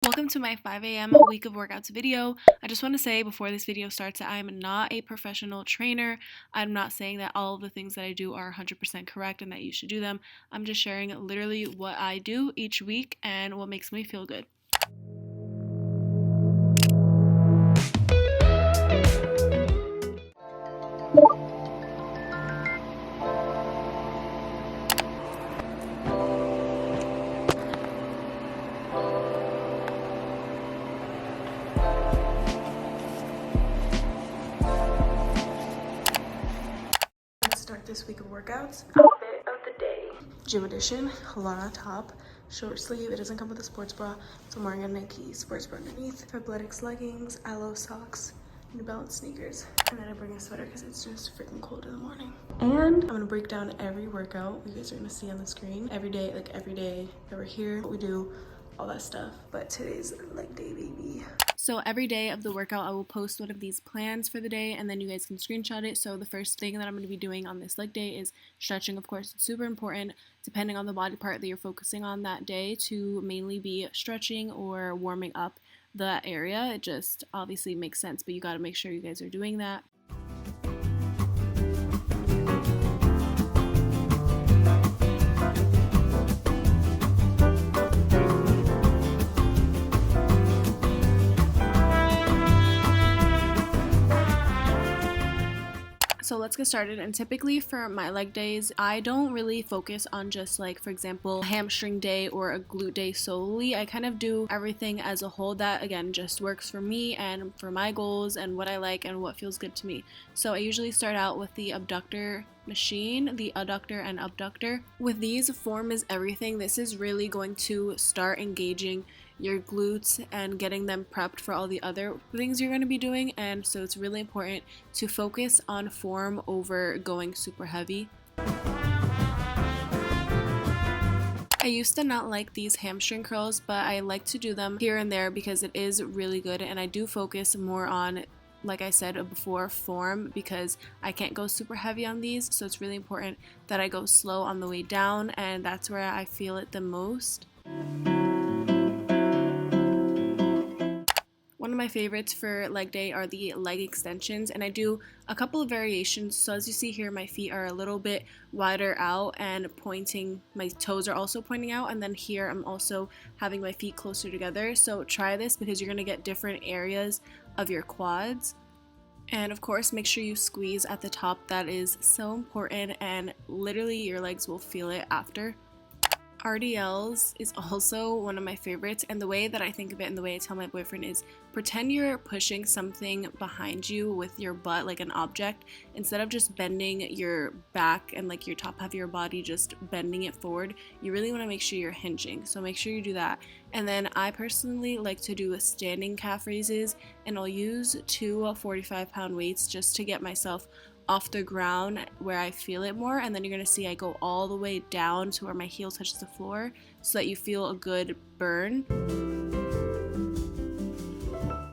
Welcome to my 5 a.m. week of workouts video. I just want to say before this video starts that I'm not a professional trainer. I'm not saying that all of the things that I do are 100% correct and that you should do them. I'm just sharing literally what I do each week and what makes me feel good. Let's start this week of workouts. Outfit of the day. Gym edition, Halana top, short sleeve. It doesn't come with a sports bra, so I'm wearing a Nike sports bra underneath. Fabletics leggings, aloe socks, New Balance sneakers. And then I bring a sweater because it's just freaking cold in the morning. And I'm gonna break down every workout you guys are gonna see on the screen. Every day that we're here, what we do, all that stuff. But today's leg day, baby. So every day of the workout, I will post one of these plans for the day, and then you guys can screenshot it. So the first thing that I'm going to be doing on this leg day is stretching. Of course, it's super important, depending on the body part that you're focusing on that day, to mainly be stretching or warming up the area. It just obviously makes sense, but you got to make sure you guys are doing that. So let's get started. And typically for my leg days, I don't really focus on just like, for example, a hamstring day or a glute day solely. I kind of do everything as a whole. That again just works for me and for my goals and what I like and what feels good to me. So I usually start out with the abductor machine, the adductor and abductor. With these, form is everything. This is really going to start engaging your glutes and getting them prepped for all the other things you're going to be doing, and so it's really important to focus on form over going super heavy. I used to not like these hamstring curls, but I like to do them here and there because it is really good, and I do focus more on, like I said before, form, because I can't go super heavy on these, so it's really important that I go slow on the way down, and that's where I feel it the most. One of my favorites for leg day are the leg extensions, and I do a couple of variations. So as you see here, my feet are a little bit wider out and pointing. My toes are also pointing out, and then here I'm also having my feet closer together. So try this because you're going to get different areas of your quads. And of course, make sure you squeeze at the top. That is so important, and literally your legs will feel it after. RDLs is also one of my favorites, and the way that I think of it and the way I tell my boyfriend is pretend you're pushing something behind you with your butt, like an object, instead of just bending your back and like your top half of your body, just bending it forward. You really want to make sure you're hinging, so make sure you do that. And then I personally like to do standing calf raises, and I'll use two 45-pound weights just to get myself off the ground where I feel it more, and then you're gonna see I go all the way down to where my heel touches the floor so that you feel a good burn.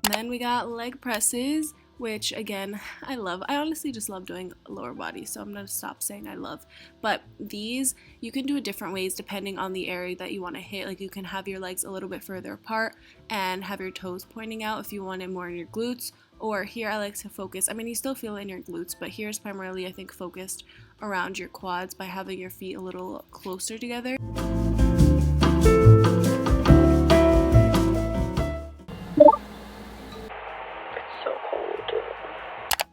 And then we got leg presses, which again I love. I honestly just love doing lower body, so I'm gonna stop saying I love. But these you can do it different ways depending on the area that you want to hit. Like you can have your legs a little bit further apart and have your toes pointing out if you want it more in your glutes. Or here I like to focus, I mean you still feel it in your glutes, but here's primarily I think focused around your quads by having your feet a little closer together.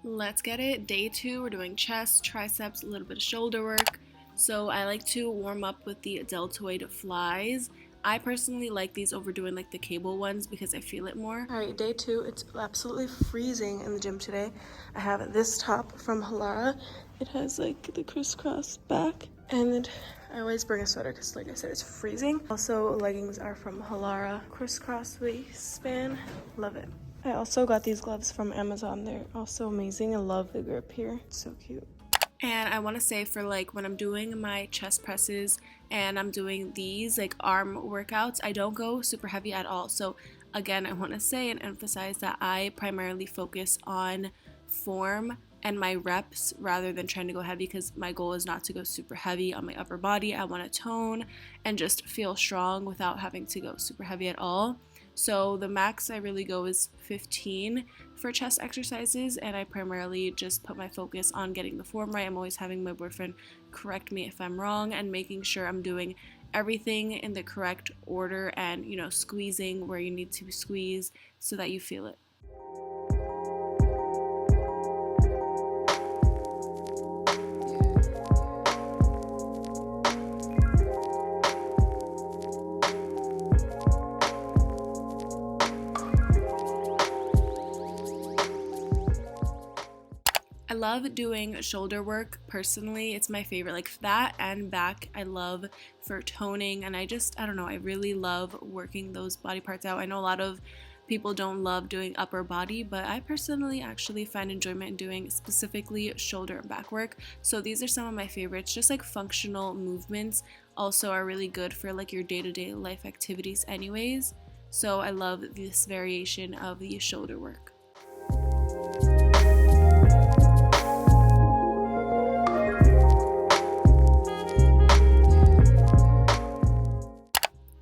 Let's get it. Day 2, we're doing chest, triceps, a little bit of shoulder work. So I like to warm up with the deltoid flies. I personally like these over doing like the cable ones because I feel it more. Alright, day 2, it's absolutely freezing in the gym today. I have this top from Halara. It has like the crisscross back, and then I always bring a sweater because like I said, it's freezing. Also, leggings are from Halara, crisscross waistband, love it. I also got these gloves from Amazon. They're also amazing. I love the grip here, it's so cute. And I want to say for like when I'm doing my chest presses and I'm doing these like arm workouts, I don't go super heavy at all. So again, I want to say and emphasize that I primarily focus on form and my reps rather than trying to go heavy, because my goal is not to go super heavy on my upper body. I want to tone and just feel strong without having to go super heavy at all. So the max I really go is 15 for chest exercises, and I primarily just put my focus on getting the form right. I'm always having my boyfriend correct me if I'm wrong and making sure I'm doing everything in the correct order and, you know, squeezing where you need to squeeze so that you feel it. I love doing shoulder work personally. It's my favorite, like that and back I love for toning, and I don't know, I really love working those body parts out. I know a lot of people don't love doing upper body, but I personally actually find enjoyment in doing specifically shoulder and back work. So these are some of my favorites. Just like functional movements also are really good for like your day-to-day life activities anyways. So I love this variation of the shoulder work.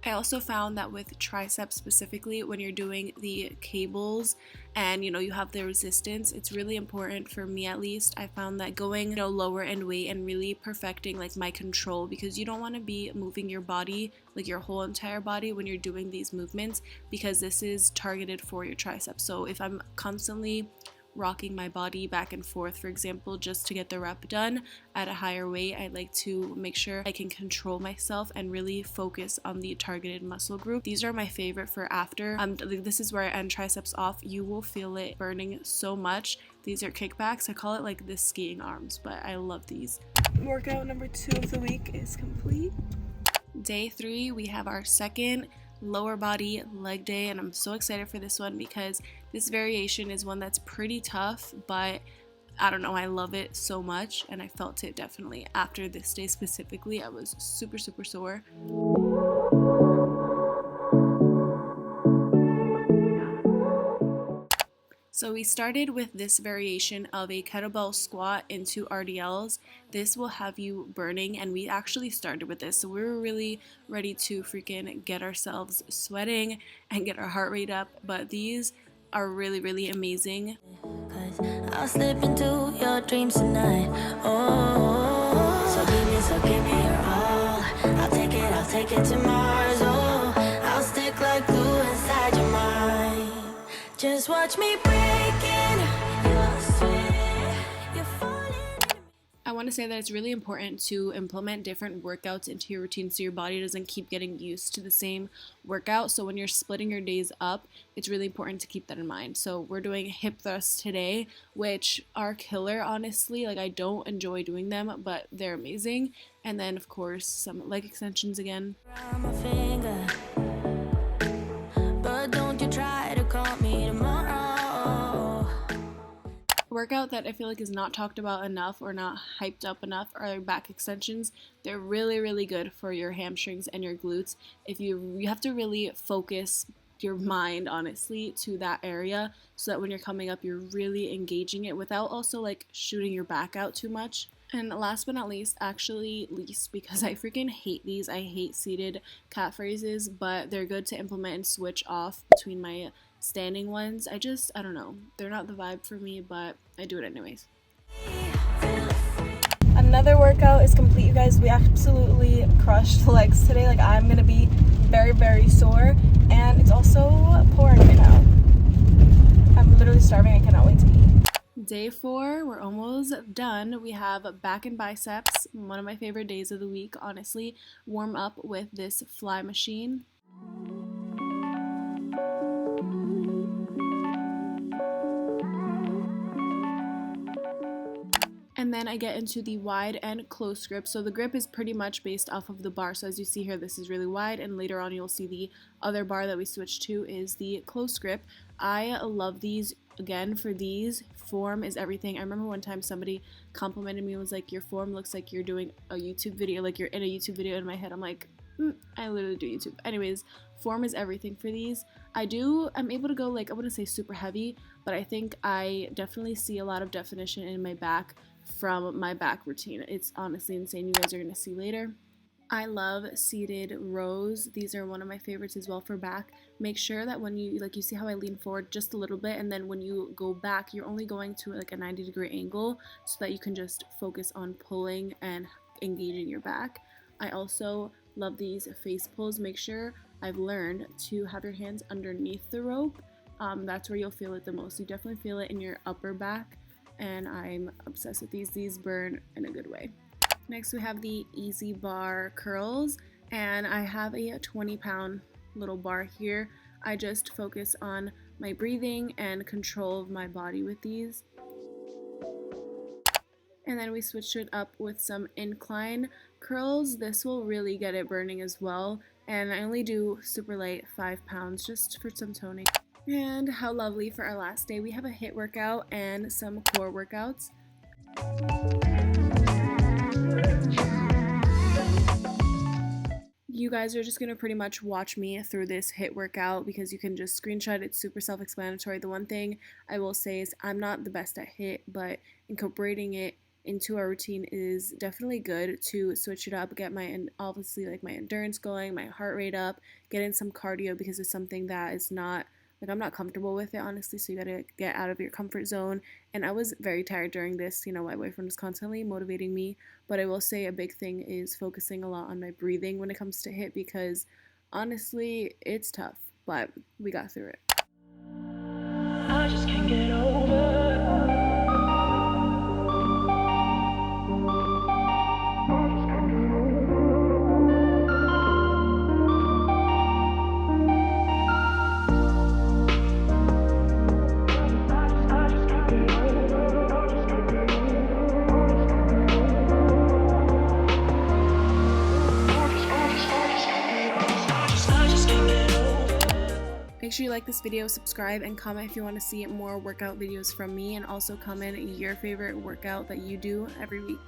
I also found that with triceps specifically, when you're doing the cables and you have the resistance, it's really important, for me at least. I found that going lower in weight and really perfecting like my control, because you don't want to be moving your body, like your whole entire body, when you're doing these movements, because this is targeted for your triceps. So if I'm constantly rocking my body back and forth, for example, just to get the rep done at a higher weight, I like to make sure I can control myself and really focus on the targeted muscle group. These are my favorite for after. This is where I end triceps off. You will feel it burning so much. These are kickbacks. I call it like the skiing arms, but I love these. Workout number 2 of the week is complete. Day 3, we have our second lower body leg day, and I'm so excited for this one because this variation is one that's pretty tough, but I don't know, I love it so much, and I felt it definitely after this day specifically. I was super sore. So we started with this variation of a kettlebell squat into RDLs. This will have you burning, and we actually started with this, so we were really ready to freaking get ourselves sweating and get our heart rate up, but these are really amazing. I'll slip into your dreams tonight. Oh, so give me your all. I'll take it to Mars. Oh, I'll stick like glue inside your mind. Just watch me breaking your sweat. You're falling. I want to say that it's really important to implement different workouts into your routine so your body doesn't keep getting used to the same workout. So when you're splitting your days up, it's really important to keep that in mind. So we're doing hip thrusts today, which are killer, honestly. Like, I don't enjoy doing them, but they're amazing. And then of course some leg extensions again. But don't you try to call me tomorrow. Workout that I feel like is not talked about enough or not hyped up enough are back extensions. They're really good for your hamstrings and your glutes. If you have to really focus your mind, honestly, to that area so that when you're coming up, you're really engaging it without also like shooting your back out too much. And last but not least, because I freaking hate these. I hate seated cat phrases, but they're good to implement and switch off between my standing ones. I don't know. They're not the vibe for me, but I do it anyways. Another workout is complete, you guys. We absolutely crushed the legs today. Like, I'm gonna be very sore, and it's also pouring right now. I'm literally starving. I cannot wait to eat. Day 4, we're almost done. We have back and biceps, one of my favorite days of the week, honestly. Warm up with this fly machine. And then I get into the wide and close grip. So the grip is pretty much based off of the bar. So as you see here, this is really wide, and later on you'll see the other bar that we switched to is the close grip. I love these. Again, for these, form is everything. I remember one time somebody complimented me and was like, your form looks like you're doing a YouTube video, like you're in a YouTube video. In my head, I'm like, I literally do YouTube. Anyways, form is everything for these. I'm able to go, like, I wouldn't say super heavy, but I think I definitely see a lot of definition in my back from my back routine. It's honestly insane. You guys are going to see later. I love seated rows. These are one of my favorites as well for back. Make sure that when you see how I lean forward just a little bit, and then when you go back, you're only going to like a 90-degree angle so that you can just focus on pulling and engaging your back. I also love these face pulls. Make sure, I've learned to have your hands underneath the rope. That's where you'll feel it the most. You definitely feel it in your upper back, and I'm obsessed with these. These burn in a good way. Next we have the Easy Bar curls, and I have a 20-pound little bar here. I just focus on my breathing and control of my body with these. And then we switched it up with some incline curls. This will really get it burning as well. And I only do super light, 5 pounds, just for some toning. And how lovely, for our last day we have a HIIT workout and some core workouts. You guys are just going to pretty much watch me through this HIIT workout because you can just screenshot it. It's super self-explanatory. The one thing I will say is I'm not the best at HIIT, but incorporating it into our routine is definitely good to switch it up, get my, obviously, like my endurance going, my heart rate up, get in some cardio because it's something that is not, like, I'm not comfortable with it, honestly, so you gotta get out of your comfort zone. And I was very tired during this, my boyfriend was constantly motivating me, but I will say a big thing is focusing a lot on my breathing when it comes to HIIT because honestly, it's tough, but we got through it. I just can't get over. Make sure you like this video, subscribe, and comment if you want to see more workout videos from me, and also comment your favorite workout that you do every week.